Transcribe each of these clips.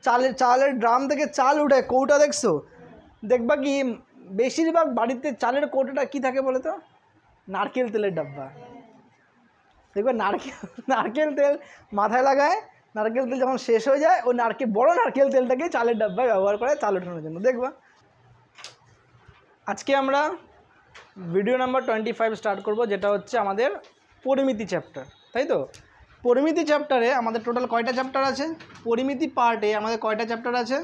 চালের ড্রাম থেকে চাল উঠে কৌটা দেখছো? দেখবা কি বেশিরভাগ বাড়িতে চালের কৌটাটা কি থাকে বলে তো? নারকেল তেলের ডাব্বা। দেখবে নারকেল তেল মাথায় লাগায়, নারকেল তেল যখন শেষ হয়ে যায় ওই বড় নারকেল তেলটাকে চালের ডাব্বায় ব্যবহার করে চাল ওঠানোর জন্য। দেখবা আজকে আমরা ভিডিও নাম্বার 25 স্টার্ট করব, যেটা হচ্ছে আমাদের পরিমিতি চ্যাপ্টার, তাই তো? পরিমিতি চ্যাপ্টারে আমাদের টোটাল কয়টা চ্যাপ্টার আছে? পরিমিতি পার্টে আমাদের কয়টা চ্যাপ্টার আছে?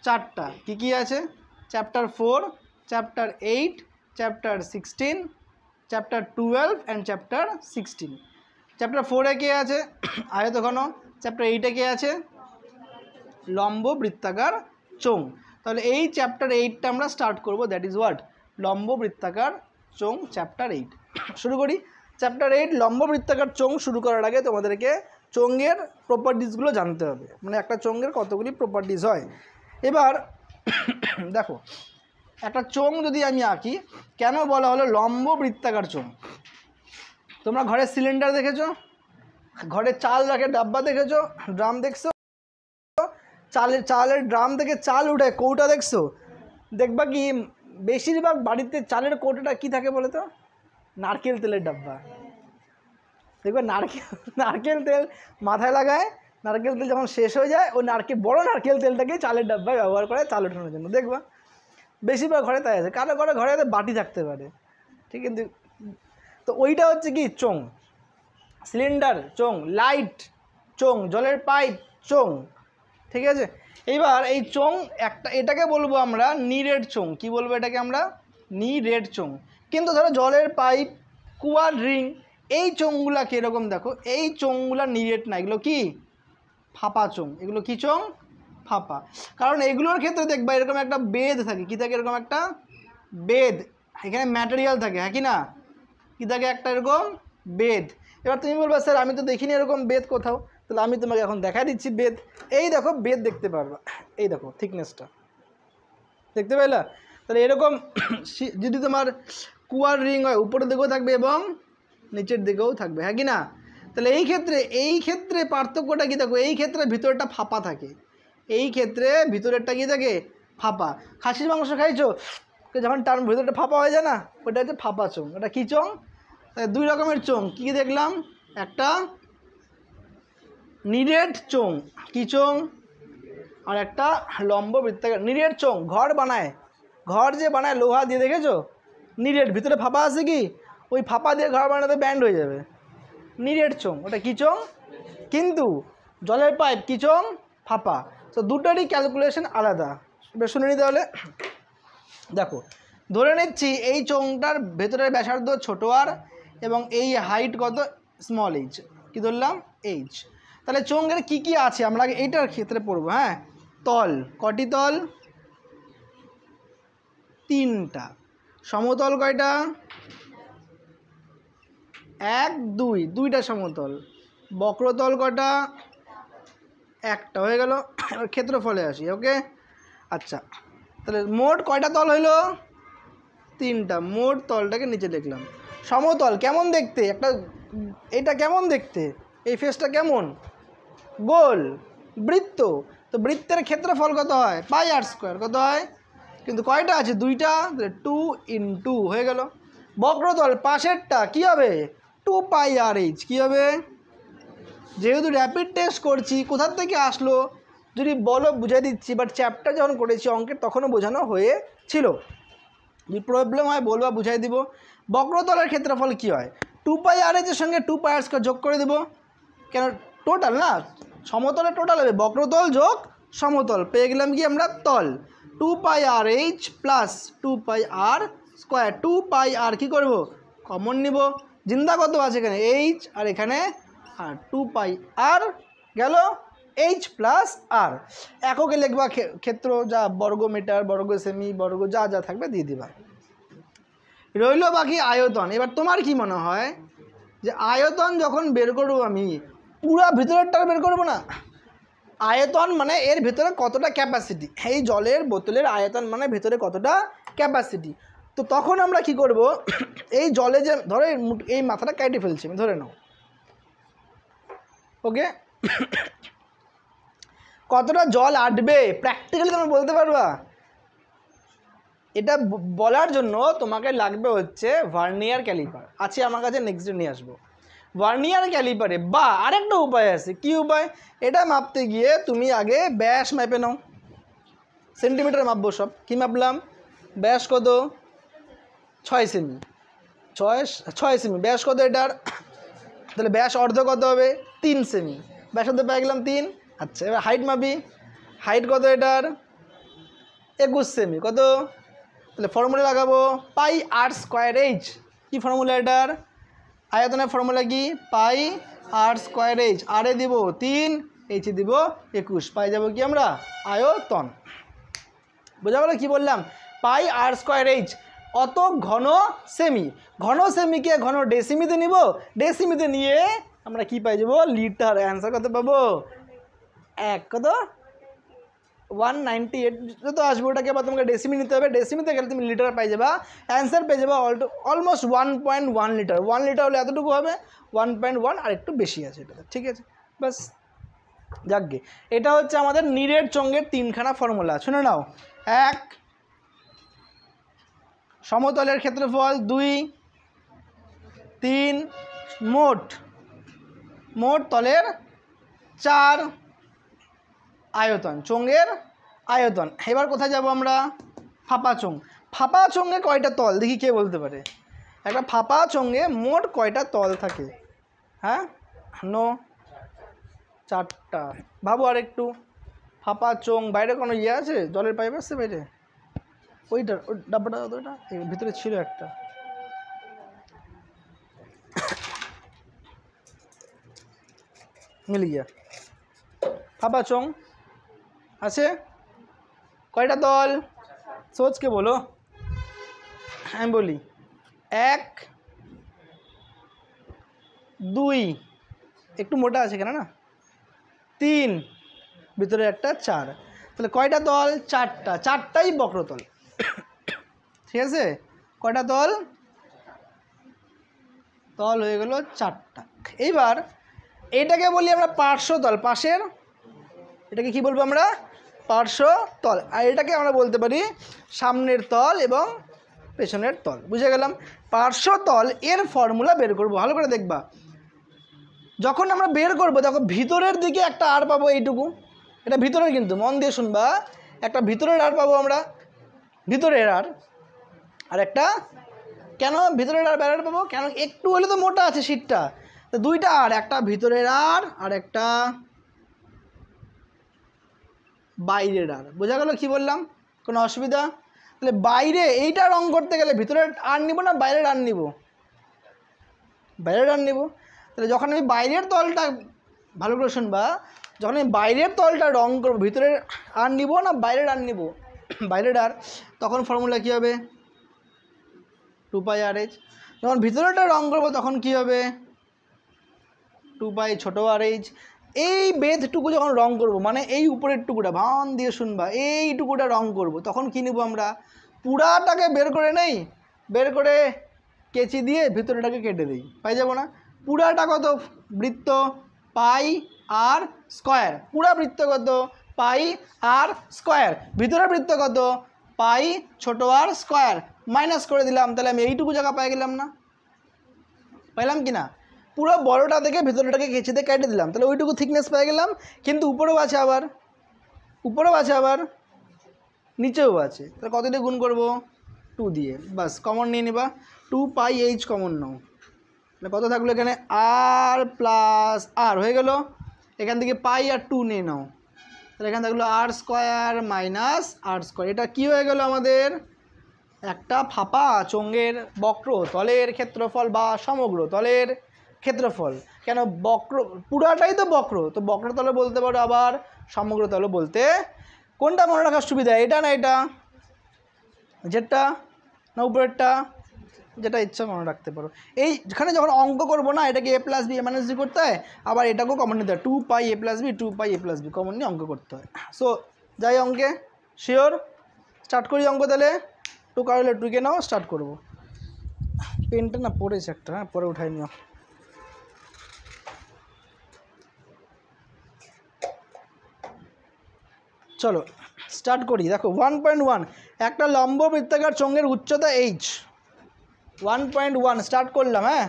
4টা। কি আছে? Chapter 4, chapter 8, chapter 16, chapter 12 and chapter 16। Chapter 4-এ কে আছে? আয়তঘন। চ্যাপ্টার 8-এ কে আছে? লম্ব বৃত্তাকার চোঙ। তাহলে এই চ্যাপ্টার 8টা আমরা স্টার্ট করব, দ্যাট ইজ হোয়াট? লম্ব বৃত্তাকার চোঙ, চ্যাপ্টার 8। শুরু করি। চ্যাপ্টার 8 লম্ব বৃত্তাকার চোঙ শুরু করার আগে তোমাদেরকে চোঙের প্রপার্টিসগুলো জানতে হবে, মানে একটা চোঙের কতগুলি প্রপার্টিস হয়। এবার দেখো, একটা চোঙ যদি আমি আঁকি, কেন বলা হলো লম্ব বৃত্তাকার চোঙ? তোমরা ঘরে সিলিন্ডার দেখেছো, ঘরে চাল রাখে ডাব্বা দেখেছো, ড্রাম দেখছো, চালের ড্রাম থেকে চাল উঠে কৌটা দেখছো? দেখবা কি বেশিরভাগ বাড়িতে চালের কৌটাটা কি থাকে বলে তো? নারকেল তেলের ডাব্বা। দেখবে নারকেল তেল মাথায় লাগায়, নারকেল তেল যখন শেষ হয়ে যায় ওই বড় নারকেল তেলটাকে চালের ডাব্বায় ব্যবহার করে চাল ওঠানোর জন্য। দেখবা বেশিরভাগ ঘরে তাই আছে, কারো ঘরে বাটি থাকতে পারে, ঠিক। কিন্তু তো ওইটা হচ্ছে কি? চোঙ। সিলিন্ডার চোঙ, লাইট চোঙ, জলের পাইপ চোঙ, ঠিক আছে। এইবার এই চোঙ এটাকে বলবো আমরা নিরেট চোঙ। কি বলবো এটাকে আমরা? নিরেট চোঙ। কিন্তু ধরো জলের পাইপ, কুয়ার রিং, এই চোঙগুলা কীরকম দেখো? এই চোঙগুলা নিরেট না, এগুলো কি? ফাঁপা চোঙ। এগুলো কি চোঙ? ফাঁপা। কারণ এগুলোর ক্ষেত্রে দেখবা এরকম একটা বেদ থাকে। কি থাকে? এরকম একটা বেদ, এখানে ম্যাটেরিয়াল থাকে, হ্যাঁ কি না? কি থাকে? একটা এরকম বেদ। এবার তুমি বলবে স্যার আমি তো দেখিনি এরকম বেদ কোথাও। তাহলে আমি তোমাকে এখন দেখা দিচ্ছি বেদ। এই দেখো বেদ দেখতে পারবা, এই দেখো থিকনেসটা দেখতে পেলা? তাহলে এরকম যদি তোমার কুয়ার রিং হয়, উপরের দিকেও থাকবে এবং নিচের দিকেও থাকবে, হ্যাঁ কি না? তাহলে এই ক্ষেত্রে পার্থক্যটা কি দেখো? এই ক্ষেত্রে ভিতরটা ফাঁপা থাকে, এই ক্ষেত্রে ভিতরেরটা কি থাকে? ফাঁপা। খাসির মাংস খাইছো, যখন টান ভিতরটা ফাঁপা হয়ে যায় না, ওটা হচ্ছে ফাঁপা চোঙ। ওটা কী চোঙ? দুই রকমের চোঙ। কী দেখলাম? একটা নিরেট চোঙ, কী চোঙ? আর একটা লম্ব বৃত্তাকার। নিরেট চোঙ ঘর বানায়, ঘর যে বানায় লোহা দিয়ে, দেখেছো? নিরেট, ভিতরে ফাঁপা আছে কি? ওই ফাঁপা দিয়ে ঘর বানাতে ব্যান্ড হয়ে যাবে। নিরেট চোঙ, ওটা কী চোঙ? কিন্তু জলের পাইপ কী চোঙ? ফাঁপা। তো দুটোরই ক্যালকুলেশন আলাদা। এবার শুনে নিতে হলে দেখো, ধরে নিচ্ছি এই চোঙটার ভেতরের ব্যাসার্ধ ছোটো আর, এবং এই হাইট কত? Small H. কী ধরলাম? এইচ। তাহলে চোঙের কি কি আছে আমরা আগে এইটার ক্ষেত্রে পড়বো। হ্যাঁ, তল কটি? তল 3টা। সমতল কয়টা? 1, 2, 2টা সমতল। বক্রতল কটা? 1টা। হয়ে গেল। এবার ক্ষেত্রফলে আসি। ওকে, আচ্ছা, তাহলে মোট কয়টা তল হইল? 3টা। মোট তলটাকে নিচে লিখলাম। সমতল কেমন দেখতে? এটা কেমন দেখতে? এই ফেসটা কেমন? গোল। বৃত্ত, তো বৃত্তের ক্ষেত্রফল কত হয়? πr²। কত হয়? কিন্তু কয়টা আছে? 2টা। 2 × 2 হয়ে গেল। বক্রতল পাশেরটা কি হবে? 2πrh। কী হবে? যেহেতু র্যাপিড টেস্ট করছি, কোথার থেকে আসলো যদি বলো বুঝিয়ে দিচ্ছি, বাট চ্যাপ্টার যখন করেছি অঙ্কের তখনও বোঝানো হয়েছিল। যদি প্রবলেম হয় বলবা, বুঝাই দিব। বক্রতলের ক্ষেত্রফল কি হয়? 2πrh-এর সঙ্গে 2πr² যোগ করে দেবো। কেন? টোটাল না, সমতলের টোটাল হবে বক্রতল যোগ সমতল। পেয়ে গেলাম কি আমরা? তল। 2πrh plus 2πr²। 2πr কী করবো? কমন নিব। জিন্দা কত আছে এখানে? এইচ, আর এখানে আর 2πr গেল, এইচ প্লাস আর। এককে লিখবা ক্ষেত্র, যা বর্গ মিটার, বর্গ সেমি, বর্গ যা যা থাকবে দিয়ে দিবা। রইল বাকি আয়তন। এবার তোমার কি মনে হয় যে আয়তন যখন বের করবো আমি, পুরা ভিতরেরটা বের করবো না? আয়তন মানে এর ভিতরে কতটা ক্যাপাসিটি, এই জলের বোতলের আয়তন মানে ভিতরে কতটা ক্যাপাসিটি। তো তখন আমরা কি করব? এই জলে যে ধরো এই মাথাটা কেটে ফেলছি আমি, ধরে নাও, ওকে। কতটা জল আটবে প্র্যাকটিক্যালি তোমরা বলতে পারবা? এটা বলার জন্য তোমাকে লাগবে হচ্ছে ভার্নিয়ার ক্যালিপার। আছে আমার কাছে, নেক্সট ডে নিয়ে আসবো। ভার্নিয়ার ক্যালিপারে বা আরেকটা উপায় আছে। কি উপায়? এটা মাপতে গিয়ে তুমি আগে ব্যাস মাপে নাও, সেন্টিমিটার মাপবো সব। কী মাপলাম? ব্যাস কত? 6 সেমি। 6 সেমি ব্যাস কত এটার? তাহলে ব্যাস অর্ধ কত হবে? 3 সেমি। ব্যাস অর্ধ পেয়ে গেলাম 3। আচ্ছা, এবার হাইট মাপি। হাইট কত এটার? 21 সেমি। কত? তাহলে ফর্মুলা লাগাবো পাই আর স্কোয়ার এইচ। কী ফর্মুলা এটার? আয়তনের ফর্মুলা কি? পাই আর স্কোয়ার এইচ। আরে দিব 3, এইচে দিব 21, পাই যাবো কি আমরা? আয়তন। বোঝা গেল কি বললাম? পাই আর স্কোয়ার এইচ অত ঘন সেমি। ঘন সেমিকে ঘন ডেসিমিতে নিব, ডেসিমিতে নিয়ে আমরা কি পাই যাবো? লিটার। অ্যান্সার কত পাবো? কত? 198 যত আসবে ওটাকে আবার তোমাকে ডেসিমি নিতে হবে। ডেসিমিতে গেলে তুমি লিটার পাই যাবা। অ্যান্সার পেয়ে যাবা অলমোস্ট 1.1 লিটার। 1 লিটার হলে এতটুকু হবে, 1.1 আর একটু বেশি আছে এটা। ঠিক আছে, বাস। যাকগে, এটা হচ্ছে আমাদের নিরেট চোঙের 3খানা ফর্মুলা। শুনে নাও। 1, সমতলের ক্ষেত্রফল। 2, 3, মোট তলের। 4, আয়তন, চোঙের আয়তন। এবার কোথায় যাব আমরা? ফাঁপা চোঙ। ফাঁপা চোঙে কয়টা তল দেখি কে বলতে পারে? একটা ফাঁপা চোঙে মোট কয়টা তল থাকে? হ্যাঁ, নো, 4টা। ভাবো আর একটু। ফাঁপা চোঙ, বাইরে কোনো ইয়ে আছে? জলের পাইপ আছে বাইরে? ওইটা, ওই ডাব্বাটা, ওইটা ভিতরে ছিল একটা। মিল গিয়া। ফাঁপা চোঙ আছে কয়টা তল? সোচকে বলো, আমি বলি। 1, 2, একটু মোটা আছে কেন না? 3, ভিতরে একটা 4। তাহলে কয়টা তল? 4টা। 4টাই বক্রতল। ঠিক আছে, কয়টা তল? তল হয়ে গেল 4টা। এইবার এটাকে বলি আমরা পার্শ্বতল। পাশের এটাকে কি বলবো আমরা? পার্শ্বতল। আর এটাকে আমরা বলতে পারি সামনের তল এবং পেছনের তল। বুঝে গেলাম? পার্শ্বতল এর ফর্মুলা বের করবো, ভালো করে দেখবা। যখন আমরা বের করব তখন ভিতরের দিকে একটা আর পাবো, এইটুকু। এটা ভিতরের, কিন্তু মন দিয়ে শুনবা। একটা ভিতরের আর পাবো আমরা, ভিতরের আর একটা। কেন ভিতরের আর বাইরের পাবো? কেন? একটু হলে তো মোটা আছে শীটটা, তো 2টা আর, একটা ভিতরের আর একটা বাইরের আর। বোঝা গেল কি বললাম? কোনো অসুবিধা? তাহলে বাইরে এইটা রং করতে গেলে ভিতরের আর নিব না বাইরের আর নিব? বাইরের আর নিব। তাহলে যখন আমি বাইরের তলটা, ভালো করে শুনবা, যখন আমি বাইরের তলটা রং করবো, ভিতরের আর নিব না বাইরের আর নিব? বাইরের আর। তখন ফর্মুলা কী হবে? 2 পাই আর এইচ। যখন ভিতরেটা রং করবো তখন কি হবে? 2 পাই ছোট আর এইচ। এই বেধটুকু যখন রং করব, মানে এই উপরের টুকুটা, ভান দিয়ে শুনবা, এইটুকুটা রং করব, তখন কি নেব আমরা? পুরাটাকে বের করে নেই, বের করে কেচি দিয়ে ভিতরেটাকে কেটে দিই, পাই যাব না? পুরাটা কত? বৃত্ত পাই আর স্কোয়ার। পুরা বৃত্ত কত? পাই আর স্কোয়ার। ভিতরের বৃত্ত কত? পাই ছোট আর স্কোয়ার। মাইনাস করে দিলাম, তাহলে আমি এইটুকু জায়গা পাই গেলাম না? পাইলাম কি না? পুরো বড়টা থেকে ভিতরটাকে কেচে দিয়ে কেটে দিলাম, তাহলে ওইটুকু থিকনেস পেয়ে গেলাম। কিন্তু উপরেও আছে আবার, নিচেও আছে। তাহলে কত দিয়ে গুণ করবো? 2 দিয়ে। বাস, কমন নিয়ে নিবা। 2 পাই এইচ কমন নাও। তাহলে কত থাকলো এখানে? আর প্লাস আর হয়ে গেল। এখান থেকে পাই আর 2 নিয়ে নাও, তাহলে এখানে থাকলো আর স্কোয়ার মাইনাস আর স্কোয়ার। এটা কি হয়ে গেল আমাদের? একটা ফাঁপা চোঙের বক্র তলের ক্ষেত্রফল বা সমগ্র তলের ক্ষেত্রফল। কেন? বক্র, পুরাটাই তো বক্র, তো বক্রতলে বলতে পারো, আবার সমগ্র তলে বলতে। কোনটা মনে রাখার সুবিধা? এটা না এটা? যেটা না উপরেরটা? যেটা ইচ্ছা মনে রাখতে পারো। এইখানে যখন অঙ্ক করবো না, এটাকে a plus b a minus b করতে হয়, আবার এটাকেও কমন নিতে হয়। 2 pi a plus b 2 pi a plus b common নিয়ে অঙ্ক করতে হয়। সো যাই অঙ্কে, শিওর? স্টার্ট করি অঙ্ক তাহলে। 2 কারলে 2কে নাও, স্টার্ট করবো। পেনটা না পড়েছে একটা, হ্যাঁ পরে উঠাই নিও। চলো স্টার্ট করি। দেখো 1.1 একটা লম্ব বৃত্তাকার চোঙের উচ্চতা এইচ। 1.1 স্টার্ট করলাম। হ্যাঁ,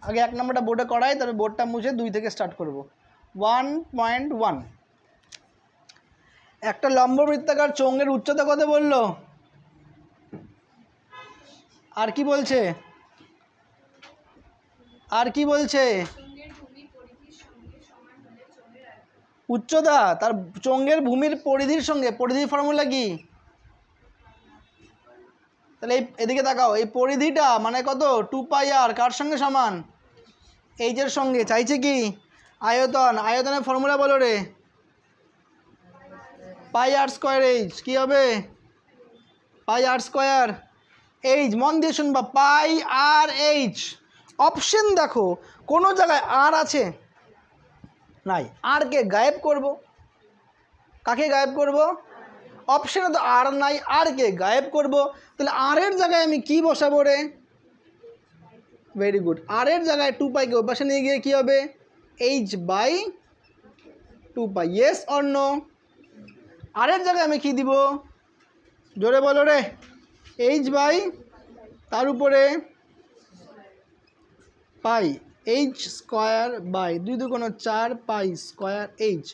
আগে 1 নম্বরটা বোর্ডে করাই, তারপরে বোর্ডটা মুছে 2 থেকে স্টার্ট করব। 1.1 একটা লম্ব বৃত্তাকার চোঙের উচ্চতা কত বললো? আর কি বলছে? আর কি বলছে? উচ্চতা তার চোঙের ভূমির পরিধির সঙ্গে, পরিধির ফর্মুলা কি? তাহলে এদিকে তাকাও, এই পরিধিটা মানে কত? 2πr কার সঙ্গে সমান? এইচের সঙ্গে। চাইছে কি? আয়তন। আয়তনের ফর্মুলা বলো রে। πr²h কি হবে? πr²। এইচ মন দিয়ে শুনবা, πr/h। অপশন দেখো, কোনো জায়গায় আর আছে? নাই। আর কে গায়েব করব? কাকে গায়েব করব? অপশনে তো আর নাই, আর কে গায়েব করব? তাহলে আর এর জায়গায় আমি কি বসাবো রে? Very good. আর এর জায়গায় 2π কে ওই পাশে নিয়ে গিয়ে কি হবে? h/2π। Yes or no? আর এর জায়গায় আমি কি দিব? জোরে বলো রে। h/, তার উপরে পাই, h² 2 2 4 π²h।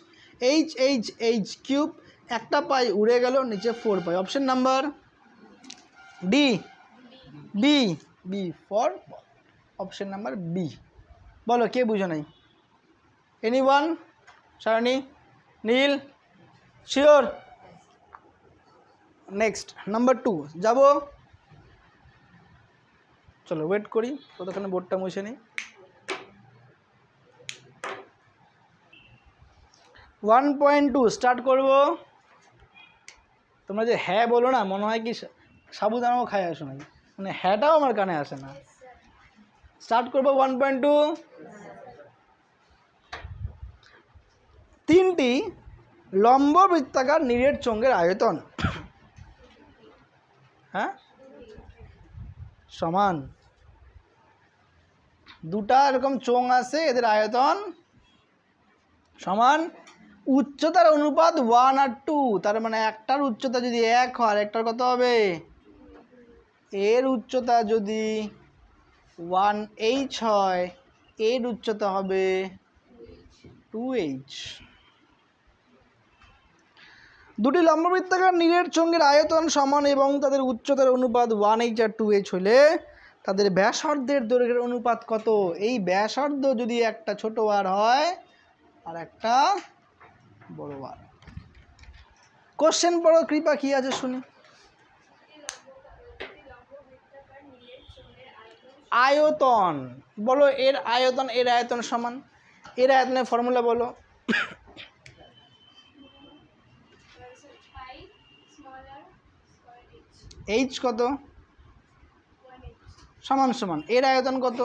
h কিউব, একটা পাই উড়ে গেল, নিচে 4π। Option number D. B, B for option number B. বলো কে বুঝো নাই? এনিওয়ান? সারণী, নীল, শিওর? নেক্সট নাম্বার 2 যাব। চলো ওয়েট করি, কতক্ষণে বোর্ডটা মুছে নিই। 1.2 স্টার্ট করব। তোমরা যে হ্যাঁ বলো না, মনে হয় কি সাবুদানাও খায় আসো নাকি, মানে হ্যাঁটাও আমার কানে আসে না। স্টার্ট করব 1.2। 3টি লম্ব বৃত্তাকার নিরেট চোঙের আয়তন হ্যাঁ সমান। দুটা এরকম চোঙ আছে, এদের আয়তন সমান। উচ্চতার অনুপাত 1 আর 2, তার মানে একটার উচ্চতা যদি 1 হয় আর একটার কত হবে? এর উচ্চতা যদি 1h হয়, এর উচ্চতা হবে 2h। দুটি লম্ববৃত্তাকার নিরেট চোঙের আয়তন সমান এবং তাদের উচ্চতার অনুপাত 1h আর 2h হলে তাদের ব্যাসার্ধের দৈর্ঘ্যের অনুপাত কত? এই ব্যাসার্ধ যদি একটা ছোট আর হয় আর একটা বড় আর। কোশ্চেন পড়ো কৃপা, কি আছে শুনি। আয়তন বলো, এর আয়তন এর আয়তন সমান। এর আয়তনের ফর্মুলা বলো। এইচ কত? সমান সমান এর আয়তন কত?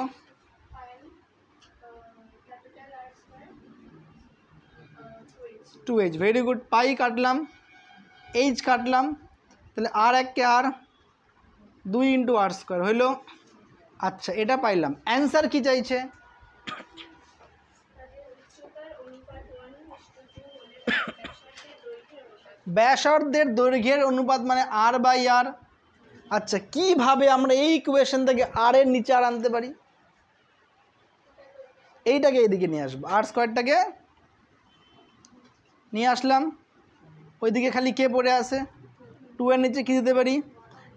2h। Very good. পাই কাটলাম, এইচ কাটলাম, তাহলে আর এককে আর 2 × r² হইল। আচ্ছা, এটা পাইলাম। অ্যান্সার কি চাইছে? ব্যাসার্ধের দৈর্ঘ্যের অনুপাত মানে r/r। আচ্ছা, কিভাবে আমরা এই ইকুয়েশন থেকে আর এর নিচে আর আনতে পারি? এইটাকে এইদিকে নিয়ে আসবো, r² নিয়ে আসলাম, ওইদিকে খালি কে পড়ে আছে? 2 এর নিচে কি দিতে পারি?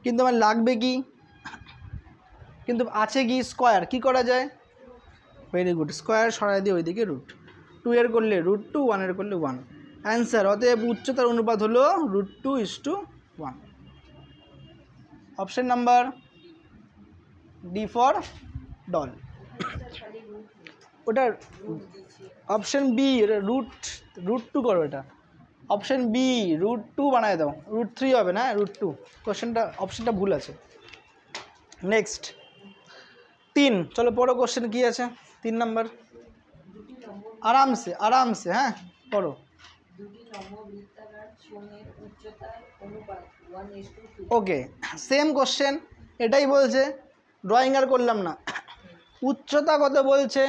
কিন্তু আমার লাগবে কি? কিন্তু আছে কি? স্কোয়ার। কি করা যায়? ভেরি গুড, স্কোয়ার সরাই দিয়ে ওইদিকে রুট। 2 এর করলে √2, 1 এর করলে 1। অ্যান্সার অতএব উচ্চতার অনুপাত হলো √2:1। Option number D for doll. ওটা অপশন বি, √2 করো। এটা অপশন বি, √2 বানায় দাও, √3 হবে না, √2। কোশ্চেনটা অপশনটা ভুল আছে। নেক্সট 3, চলো পড়ো কোশ্চেন কি আছে 3 নাম্বার। আরামসে আরামসে, হ্যাঁ পড়ো। ওকে, সেম কোশ্চেন, এটাই বলছে, ড্রয়িং আর করলাম না। উচ্চতা কত বলছে?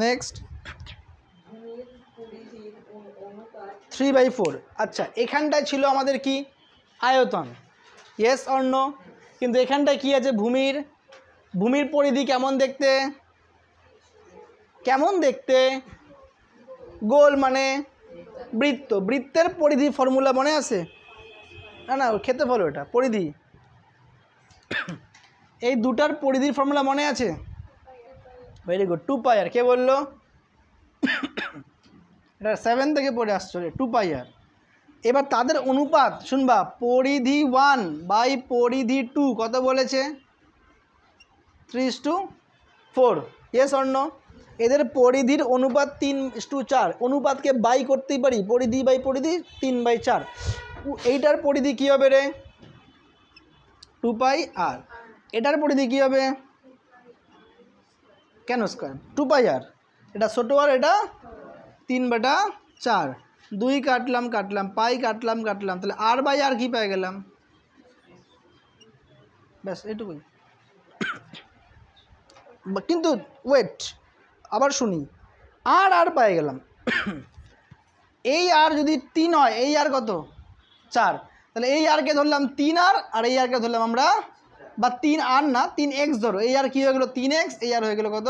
নেক্সট 3/4। আচ্ছা, এখানটায় ছিল আমাদের কি আয়তন, ইয়েস অর নো? কিন্তু এখানটায় কি আছে, ভূমির পরিধি কেমন দেখতে, গোল মানে বৃত্তের পরিধি ফর্মুলা মনে আছে? না ওর ক্ষেত্রফল, ওটা পরিধি। এই দুটার পরিধির ফর্মুলা মনে আছে? Very good, 2πr। কে বললো? এটা 7 থেকে পড়ে আসছে 2πr। এবার তাদের অনুপাত শুনবা, পরিধি 1 বাই পরিধি 2 কত বলেছে? 3:4, ইয়েস অর নো? এদের পরিধির অনুপাত 3:4। অনুপাতকে বাই করতেই পারি, পরিধি বাই পরিধি 3/4। এইটার পরিধি কী হবে রে? 2πr। এটার পরিধি কী হবে? কেন স্কয়ার? 2πr। এটা ছোটো আর এটা 3/4। 2 কাটলাম, পাই কাটলাম, তাহলে r/r কি পেয়ে গেলাম? ব্যাস এটুকুই। কিন্তু ওয়েট, আবার শুনি, আর পেয়ে গেলাম। এই আর যদি 3 হয়, এই আর কত? 4। তাহলে এই আরকে ধরলাম 3r, আর এই আরকে ধরলাম আমরা, বা 3r না 3x ধরো। এই আর কি হয়ে গেলো? 3x। এই আর হয়ে গেলো কত?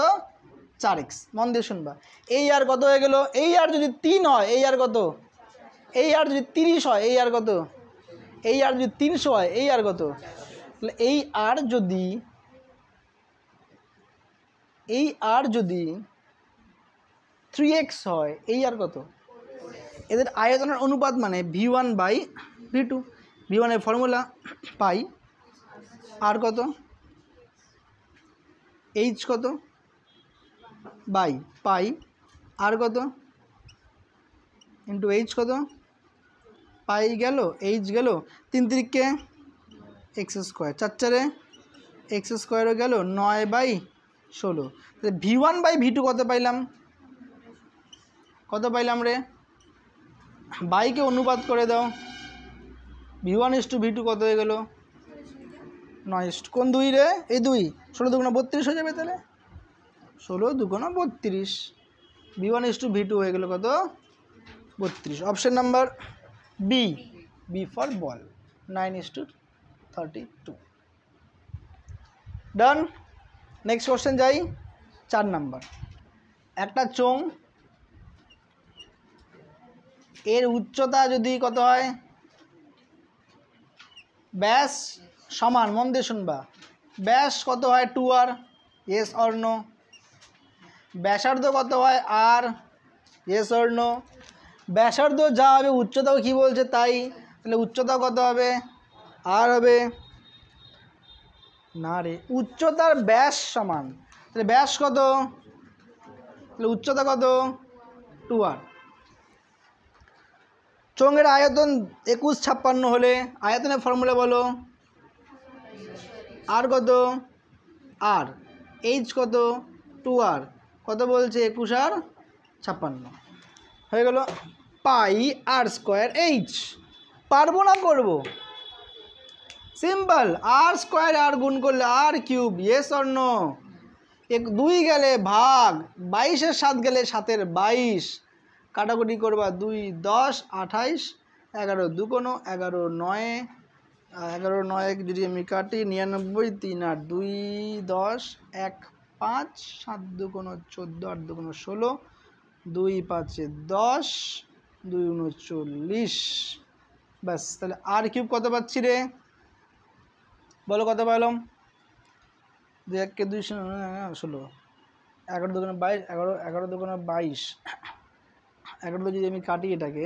4x। মন দিয়ে শুনবা। এই আর কত হয়ে গেল? এই আর যদি 3 হয়, এই আর কত? এই আর যদি 30 হয়, এই আর কত? এই আর যদি 300 হয়, এই আর কত? তাহলে এই আর যদি 3x হয়, এই আর কত? এদের আয়তনের অনুপাত মানে v1/v2। v1 এর ফর্মুলা পাই, আর কত? h কত? বাই পাই, আর কত? ইন্টু h কত? পাই গেল, h গেল, 3 3কে x², 4 4-এ x² গেল, 9/16। তাহলে v1/v2 কত পাইলাম? কত পাইলাম রে? বাইকে অনুপাত করে দাও। v1:v2 কত হয়ে গেল? 9। কোন 2 রে? এই 2। 16 2 32 হয়ে যাবে। তাহলে 16 2 32। v1:v2 হয়ে গেল কত? 32। Option number B for ball, 9:32। Done. Next question যাই। 4 নাম্বার। একটা চোঙ, এর উচ্চতা যদি কত হয়? ব্যাস সমান, মন দিয়ে শুনবা, ব্যাস কত হয়? 2r, yes or no? ব্যাসার্ধ কত হয়? r, yes or no? ব্যাসার্ধ যা হবে উচ্চতাও কি বলছে তাই। তাহলে উচ্চতা কত হবে? r হবে না রে, উচ্চতার ব্যাস সমান। তাহলে ব্যাস কত? তাহলে উচ্চতা কত? 2r। চোঙের আয়তন 2156 হলে আয়তনের ফর্মুলা বলো। আর কত? আর। এইচ কত? 2r। কত বলছে? 21 আর 56 হয়ে গেল। পাই r²h। পারবো না করব? সিম্পল, r² আর গুণ করলে r³, ইয়েস অর নো? 2 গেলে ভাগ, 22-এর 7 গেলে 7-এর 22, কাটাকুটি করবা, 2 10 28, 11 2 11 9, 11 9 যদি আমি কাটি 99, 3 8 2 10 1 5, 7 2 14, 8 2 16, 2 5 10, 2 39। ব্যাস, তাহলে r³ কত পাচ্ছি রে? বলো কত পাইলাম? 2 1 2 16, 11 2 22, 11 2 22, 11 যদি আমি কাটি এটাকে,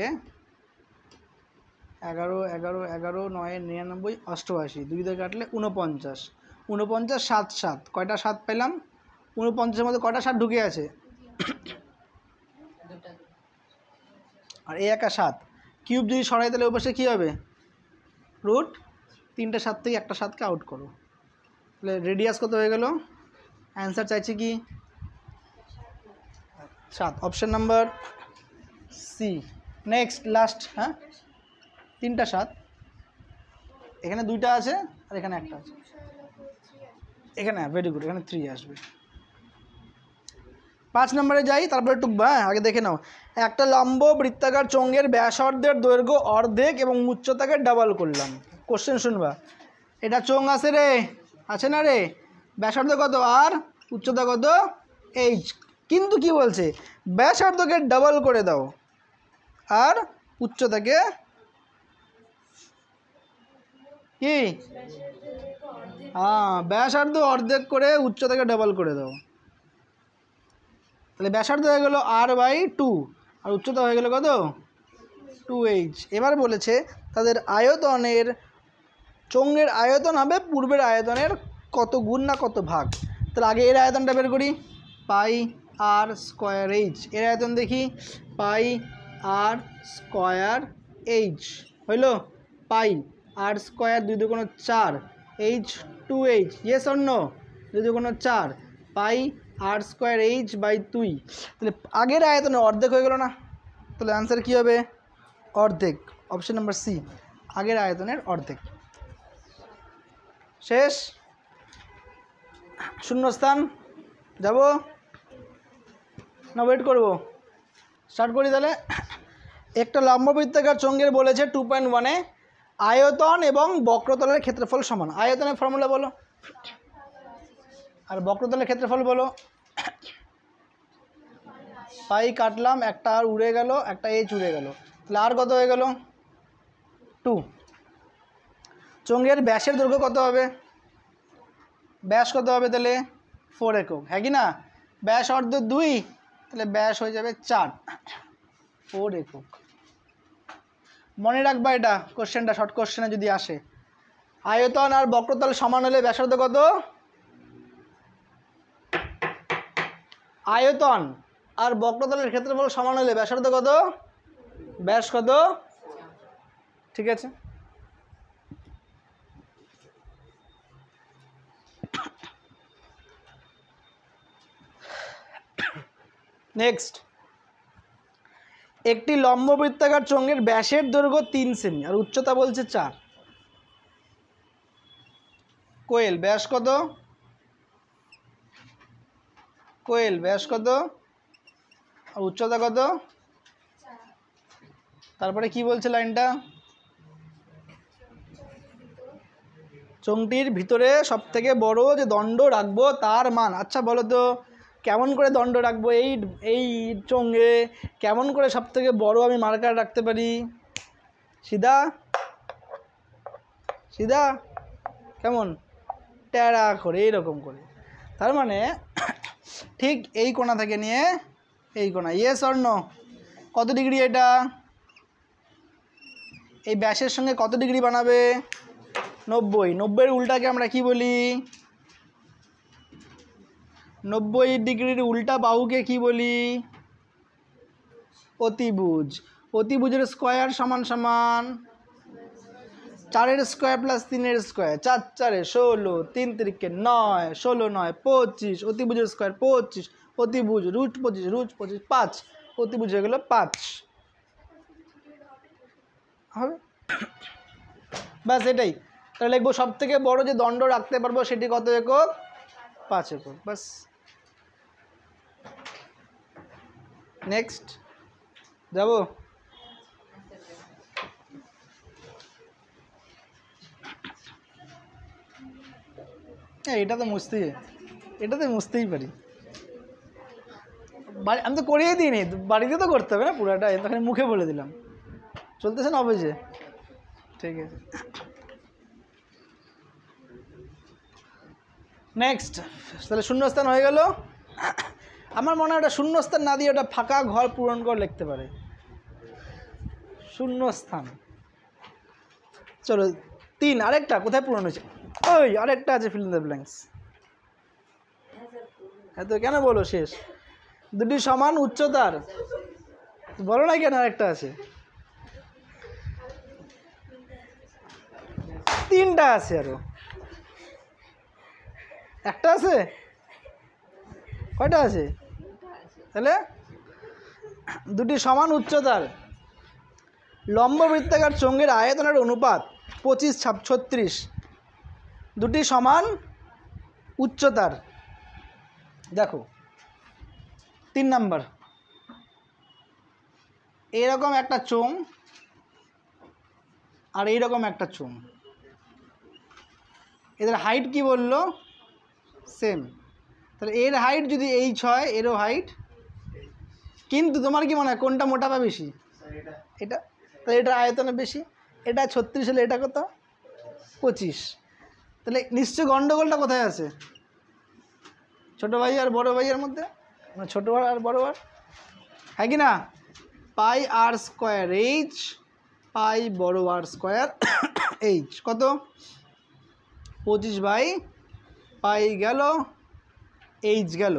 11 11 11 9 99 88, 2 দিয়ে কাটলে 49, 49 7 7, কয়টা 7 পেলাম? 49-এর মধ্যে কয়টা 7 ঢুকে আছে? আর এই একটা 7 কিউব যদি সরাই তাহলে ওই পাশে কী হবে? রুট। 3টা 7 থেকে একটা 7কে আউট করো, তাহলে রেডিয়াস কত হয়ে গেল? অ্যান্সার চাইছি কি? 7। Option number C. Next last. হ্যাঁ, 3টা 7, এখানে 2টা আছে আর এখানে একটা আছে। এখানে ভেরি গুড, এখানে 3 আসবে। 5 নম্বরে যাই, তারপরে টুকবা। হ্যাঁ, আগে দেখে নাও। একটা লম্ব বৃত্তাকার চোঙের ব্যাসার্ধের দৈর্ঘ্য অর্ধেক এবং উচ্চতাকে ডাবল করলাম। কোশ্চেন শুনবা। এটা চোঙ আছে রে, আছে না রে? ব্যাসার্ধ কত আর উচ্চতা কত এইচ, কিন্তু কি বলছে ব্যাসার্ধকে ডাবল করে দাও আর উচ্চতাকে কি, হ্যাঁ ব্যাসার্ধ অর্ধেক করে উচ্চতাকে ডাবল করে দাও। তাহলে ব্যাসার্ধ হয়ে গেল r/2 আর উচ্চতা হয়ে গেল কত 2h। এবার বলেছে তাদের আয়তনের, চোঙের আয়তন হবে পূর্বের আয়তনের কত গুণ না কত ভাগ। তাহলে আগে এর আয়তনটা বের করি, πr²h। এর আয়তন দেখি, πr²h হইল πr², 2 × 4, h 2h, yes or no? 2 × 4 πr²h/2। তাহলে আগের আয়তনের অর্ধেক হয়ে গেল না? তাহলে অ্যান্সার কী হবে? অর্ধেক। অপশন নাম্বার সি, আগের আয়তনের অর্ধেক। শেষ, শূন্যস্থান যাব না ওয়েট করব? স্টার্ট করি তাহলে। একটা লম্ববৃত্তাকার চোঙের বলেছে 2.1-এ আয়তন এবং বক্রতলের ক্ষেত্রফল সমান। আয়তনের ফর্মুলা বলো আর বক্রতলের ক্ষেত্রফল বলো। পাই কাটলাম, একটা আর উড়ে গেল, একটা এইচ উড়ে গেল, তাহলে আর কত হয়ে গেল 2। চোঙের ব্যাসের দৈর্ঘ্য কত হবে? ব্যাস কত হবে তাহলে 4 একক, হ্যাঁ কি না? ব্যাস অর্ধ 2, তাহলে ব্যাস হয়ে যাবে 4, 4 একক। মনে রাখবা এটা, কোশ্চেনটা শর্ট কোশ্চেনে যদি আসে। আয়তন আর বক্রতল সমান হলে ব্যাসার্ধ কত? আয়তন আর বক্রতলের ক্ষেত্রফল সমান হলে ব্যাসার্ধ কত? ব্যাস কত? ঠিক আছে। নেক্সট, একটি লম্ব বৃত্তাকার চোঙের ব্যাসের দৈর্ঘ্য 3 সেমি আর উচ্চতা বলছে 4। কোয়েল ব্যাস কত? কোয়েল ব্যাস কত আর উচ্চতা কত? তারপরে কি বলছে লাইনটা? চোঙটির ভিতরে সবথেকে বড় যে দণ্ড রাখবো তার মান। আচ্ছা বলো তো কেমন করে দণ্ড রাখবো এই চোঙে? কেমন করে সবথেকে বড় আমি মার্কার রাখতে পারি? সিধা সিধা, কেমন ট্যাড়া করে, এইরকম করে। তার মানে ঠিক এই কোণা থেকে নিয়ে এই কোণা, ইয়েস অর নো? কত ডিগ্রি এটা? এই ব্যাসের সঙ্গে কত ডিগ্রি বানাবে? 90। 90-এর উল্টাকে আমরা কি বলি? 90 ডিগ্রির উল্টা বাহুকে কি বলি? অতিভুজ। অতিভুজের স্কোয়ার সমান সমান 4-এর স্কোয়ার প্লাস 3-এর স্কোয়ার, 4 4-এ 16, 3 3-কে 9, 16 9 25, অতিভুজের স্কোয়ার 25, অতিভুজ √25 √25 5, অতিভুজ হয়ে গেল 5 হবে। ব্যাস এটাই। তাহলে লিখবো সব থেকে বড় যে দণ্ড রাখতে পারবো সেটি কত একক? 5 একক। ব্যাস। নেক্সট যাব। হ্যাঁ এটা তো মুছতেই পারি। আমি তো করিয়ে দিইনি, বাড়িতে তো করতে হবে না পুরাটা, তখন মুখে বলে দিলাম। চলতেছে না অফিসে? ঠিক আছে। নেক্সট, তাহলে শূন্যস্থান হয়ে গেল। আমার মনে হয় ওটা শূন্যস্থান না দিয়ে ওটা ফাঁকা ঘর পূরণ করে লিখতে পারে। শূন্যস্থান। চলো 3, আরেকটা কোথায় পূরণ হয়েছে? ওই আরেকটা আছে, ফিল ইন দ্য ব্ল্যাঙ্কস। এত কেন বলো শেষ? দুটি সমান উচ্চতার, বলো না কেন আরেকটা আছে? 3টা আছে, আরো একটা আছে। কয়টা আছে তাহলে? দুটি সমান উচ্চতার লম্ব বৃত্তাকার চোঙের আয়তনের অনুপাত 25-36। দুটি সমান উচ্চতার, দেখো 3 নাম্বার, এরকম একটা চোঙ আর এইরকম একটা চোঙ, এদের হাইট কি বললো? সেম। তাহলে এর হাইট যদি h হয়, এরও হাইট, কিন্তু তোমার কি মনে হয় কোনটা মোটা বা বেশি? এটা। তাহলে এটা আয়তনে বেশি, এটা 36 হলে এটা কত? 25। তাহলে নিশ্চয় গন্ডগোলটা কোথায় আছে? ছোটো ভাই আর বড়ো ভাইয়ের মধ্যে, মানে ছোটো ভাই আর বড়ো ভাই, হ্যাঁ কি না? পাই আর স্কোয়ার এইচ, পাই বড় আর স্কোয়ার এইচ কত? 25/পাই গেল, এইচ গেল।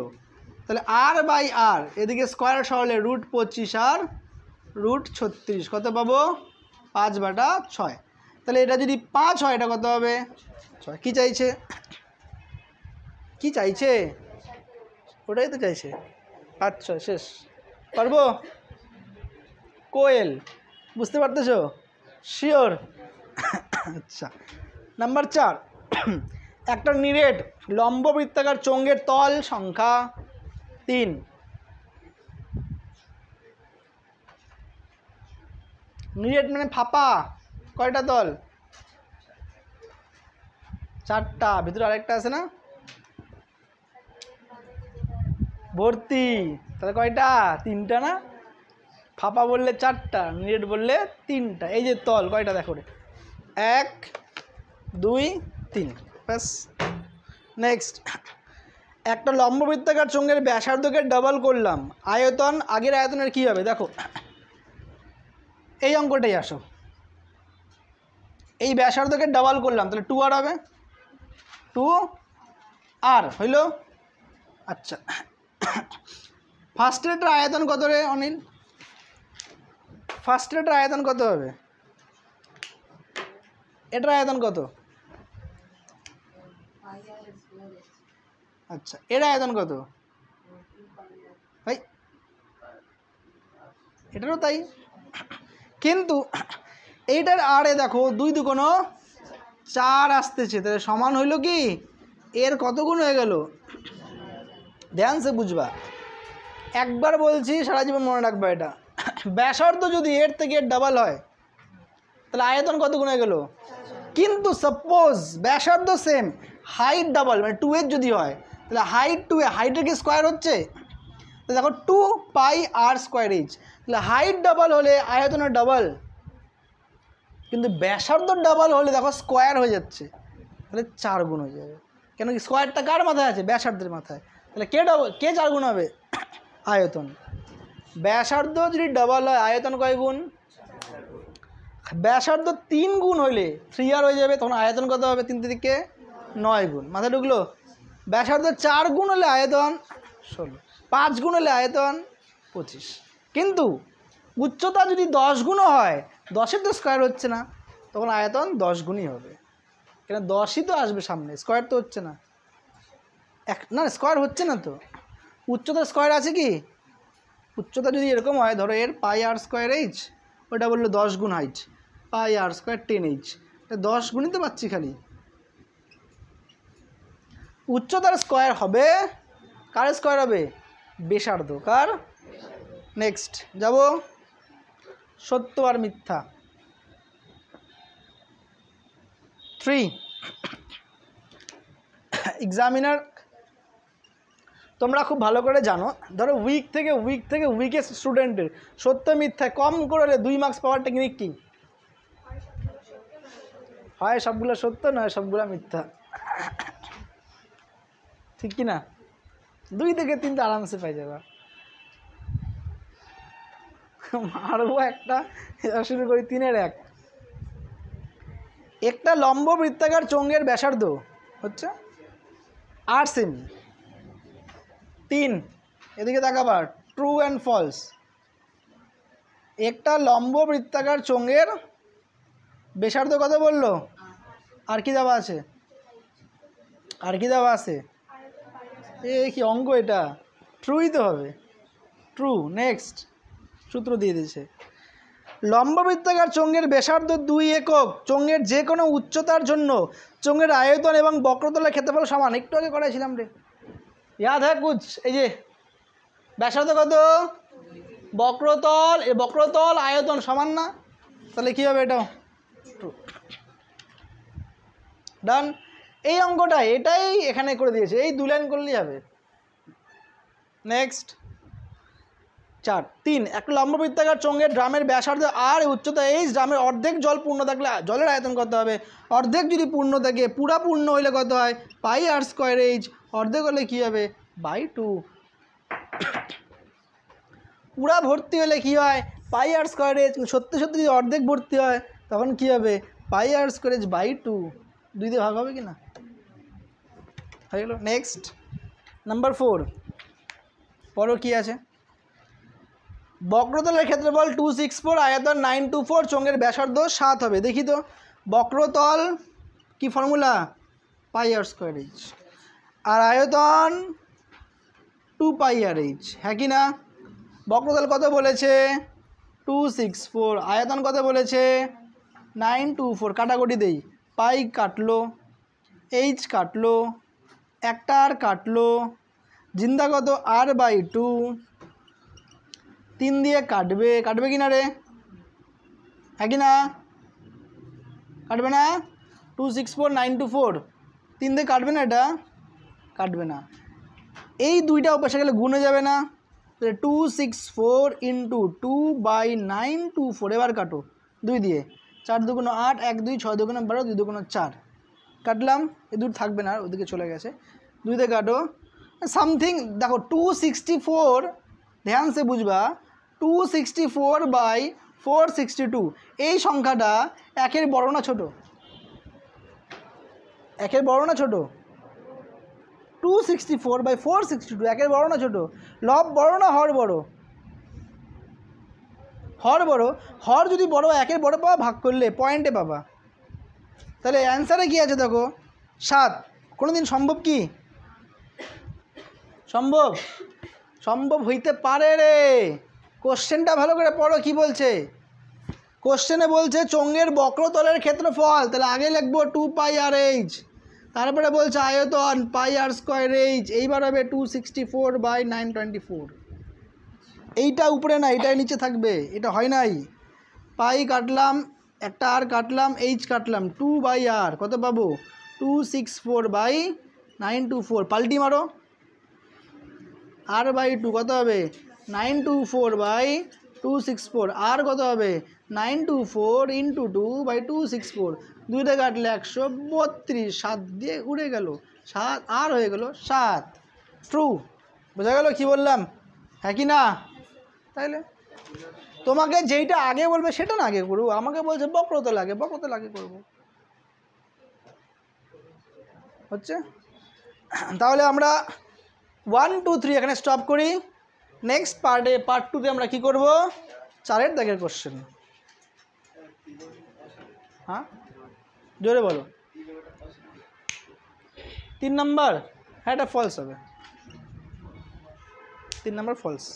তাহলে আর বাই আর এদিকে স্কোয়ার সরলে √25 আর √36 কত পাবো? 5/6। তাহলে এটা যদি 5 হয় এটা কত হবে? 6। কী চাইছে? কি চাইছে? ওটাই তো চাইছে। 5 6 শেষ। পারবো? কোয়েল বুঝতে পারতেছো? শিওর? আচ্ছা, নাম্বার 4, একটা নিরেট লম্ব বৃত্তাকার চোঙের তল সংখ্যা 3। নিরেট মানে ফাঁপা, কয়টা তল? 4টা, ভিতরে আরেকটা আছে না? ভর্তি, তাহলে কয়টা? 3টা না? ফাঁপা বললে 4টা, নিরেট বললে 3টা। এই যে তল কয়টা দেখো রে, 1 2 3, ব্যাস। নেক্সট, একটা লম্ব বৃত্তাকার চোঙের ব্যাসার্ধকে ডাবল করলাম, আয়তন আগের আয়তনের কি হবে? দেখো এই অঙ্কটাই আসো, এই ব্যাসার্ধকে ডাবল করলাম, তাহলে 2r হবে, 2r হইল। আচ্ছা, ফার্স্ট এটার আয়তন কত রে অনিল? ফার্স্ট এটার আয়তন কত হবে? এটার আয়তন কত? আচ্ছা, এর আয়তন কত? ভাই এটারও তাই, কিন্তু এইটার আরে দেখো 2 2 4 আসতেছে, তাহলে সমান হইল কি এর কত গুণ হয়ে গেল? ধ্যান সে বুঝবা, একবার বলছি সারা জীবন মনে রাখবা এটা। ব্যাসার্ধ যদি এর থেকে এর ডাবল হয় তাহলে আয়তন কত গুণ হয়ে গেল? কিন্তু সাপোজ ব্যাসার্ধ সেম, হাইট ডাবল, মানে 2 এর যদি হয় তাহলে হাইট 2 এ, হাইটের কি স্কোয়ার হচ্ছে? তো দেখো 2πr²h, তাহলে হাইট ডাবল হলে আয়তনের ডাবল, কিন্তু ব্যাসার্ধ ডাবল হলে দেখো স্কোয়ার হয়ে যাচ্ছে, তাহলে 4 গুণ হয়ে যাবে। কেন কি স্কোয়ারটা কার মাথায় আছে? ব্যাসার্ধের মাথায়। তাহলে কে ডাবল, কে 4 গুণ হবে? আয়তন। ব্যাসার্ধ যদি ডাবল হয় আয়তন কয় গুণ? ব্যাসার্ধ 3 গুণ হইলে 3r হয়ে যাবে, তখন আয়তন কত হবে? 3 থেকে 9 গুণ, মাথায় ঢুকলো? ব্যাসার্ধ 4 গুণ হলে আয়তন 16, 5 গুণ হলে আয়তন 25। কিন্তু উচ্চতা যদি 10 গুণও হয়, 10-এর তো স্কোয়ার হচ্ছে না, তখন আয়তন 10 গুণই হবে। কেন 10ই তো আসবে সামনে, স্কোয়ার তো হচ্ছে না, না স্কোয়ার হচ্ছে না তো। উচ্চতা স্কোয়ার আছে কি? উচ্চতা যদি এরকম হয়, ধরো এর πr²h, ওটা বললো 10 গুণ হাইট, πr² 10h, 10 গুণই তো পাচ্ছি খালি। উচ্চতার স্কোয়ার হবে, কার স্কোয়ার হবে? ব্যাসার্ধ, কার? নেক্সট যাব, সত্য আর মিথ্যা 3। এক্সামিনার তোমরা খুব ভালো করে জানো, ধরো উইক থেকে উইকেস্ট স্টুডেন্টের সত্য মিথ্যা কম করে 2 মার্কস পাওয়ার টেকনিক কি? হয় সবগুলো সত্য, নয় সবগুলো মিথ্যা, ঠিক কি না? 2 থেকে 3 তো আরামসে পাই যাবা। মারবো একটা, শুরু করি 3-এর 1। একটা লম্ব বৃত্তাকার চোঙের ব্যাসার্ধ হচ্ছে 8 সেমি। 3, এদিকে তাকাবার, ট্রু অ্যান্ড ফলস। একটা লম্ব বৃত্তাকার চোঙের ব্যাসার্ধ কত বললো? আর কি দেওয়া আছে? আর কি দেওয়া আছে? এ কি অঙ্ক এটা? ট্রুই তো হবে, ট্রু। নেক্সট, সূত্র দিয়ে দিয়েছে, লম্ব বৃত্তাকার চোঙের ব্যাসার্ধ 2 একক, চোঙের যে কোনো উচ্চতার জন্য চোঙের আয়তন এবং বক্রতলের ক্ষেত্রফল সমান। একটু আগে করাইছিলাম রে, ইয়াদ হ্যাঁ কুছ? এই যে ব্যাসার্ধ কত? বক্রতল, এ বক্রতল আয়তন সমান না, তাহলে কী হবে এটাও ট্রু। ডান। এই অঙ্কটা এটাই এখানে করে দিয়েছে, এই 2 লাইন করলেই হবে। নেক্সট 4 3 একটা লম্ববৃত্তাকার চোঙের ড্রামের ব্যাসার্ধ আর উচ্চতা এইচ, ড্রামের অর্ধেক জল পূর্ণ থাকলে জলের আয়তন কত হবে? অর্ধেক যদি পূর্ণ থাকে, পুরা পূর্ণ হইলে কত হয়? পাই আর স্কোয়ার এইচ। অর্ধেক হলে কী হবে? বাই 2। পুরা ভর্তি হলে কি হয়? পাই আর স্কোয়ার এইচ। সত্যি সত্যি যদি অর্ধেক ভর্তি হয় তখন কি হবে? পাই আর স্কোয়ার এইচ বাই 2। 2 দিয়ে ভাগ হবে কি না? হয়ে গেল। নেক্সট নাম্বার 4, পরও কি আছে? বক্রতলের ক্ষেত্রফল 264, আয়তন 924, চোঙের ব্যাসার্ধ 7 হবে। দেখি তো, বক্রতল কি ফর্মুলা? পাই আর স্কোয়ার এইচ, আর আয়তন 2 পাই আর এইচ, হ্যাঁ কি না? বক্রতল কত বলেছে? 264, আয়তন কত বলেছে? 924। কাটাকুটি দেই, পাই কাটলো, এইচ কাটলো, একটা আর কাটলো, জিন্দা কত? আর বাই 2, 3 দিয়ে কাটবে, কাটবে কি না রে? হ্যাঁ কি না? কাটবে না? 264 924, 3 দিয়ে কাটবে না, এটা কাটবে না। এই দুইটা অপাশে গেলে গুণে যাবে না? 264 ইন্টু 2/924, এবার কাটো 2 দিয়ে। 4 দুগুণ 8, 1 2 6 দুগুণ 12, 2 দুগুণ 4, কাটলাম। এই দূর থাকবে না, ওদিকে চলে গেছে। 2 দিয়ে কাটো সামথিং। দেখো 264, ধ্যান সে বুঝবা, 264/462, এই সংখ্যাটা একের বড় না ছোট? একের বড় না ছোট? 264/462 একের বড় না ছোট? লব বড় না হর বড়? হর বড়। হর যদি বড়, একের বড় পাওয়া, ভাগ করলে পয়েন্টে পাবা। তাহলে অ্যান্সারে কি আছে দেখো? 7। কোনো দিন সম্ভব কি? সম্ভব? সম্ভব হইতে পারে রে। কোশ্চেনটা ভালো করে পড়ো, কি বলছে? কোশ্চেনে বলছে চোঙের বক্রতলের ক্ষেত্রফল, তাহলে আগে লিখবো 2 পাই আর এইচ, তারপরে বলছে আয়তন পাই আর স্কোয়ার এইচ, এইবার হবে 264/924। এইটা উপরে না, এইটাই নিচে থাকবে, এটা হয় নাই। পাই কাটলাম, একটা আর কাটলাম, এইচ কাটলাম, 2/r কত পাবো? 264/924, পাল্টি মারো, আর বাই 2 কত হবে? 924/264, আর কত হবে? 924 ইন্টু 2/264, 2 দিয়ে কাটলে 132, 7 দিয়ে উড়ে গেল, 7 আর হয়ে গেল 7। ট্রু। বোঝা গেল কি বললাম? হ্যাঁ কি না? তাইলে তোমাকে যেইটা আগে বলবে সেটা না আগে করবো, আমাকে বলছে বক্রতল আগে, বক্রতল আগে করবো, হচ্ছে। তাহলে আমরা 1 2 3 এখানে স্টপ করি। নেক্সট পার্ট 2তে আমরা কি করব? 4 দাগের কোশ্চেন। হ্যাঁ জোরে বলো। 3 নাম্বার, হ্যাঁ এটা ফলস হবে, 3 নাম্বার ফলস।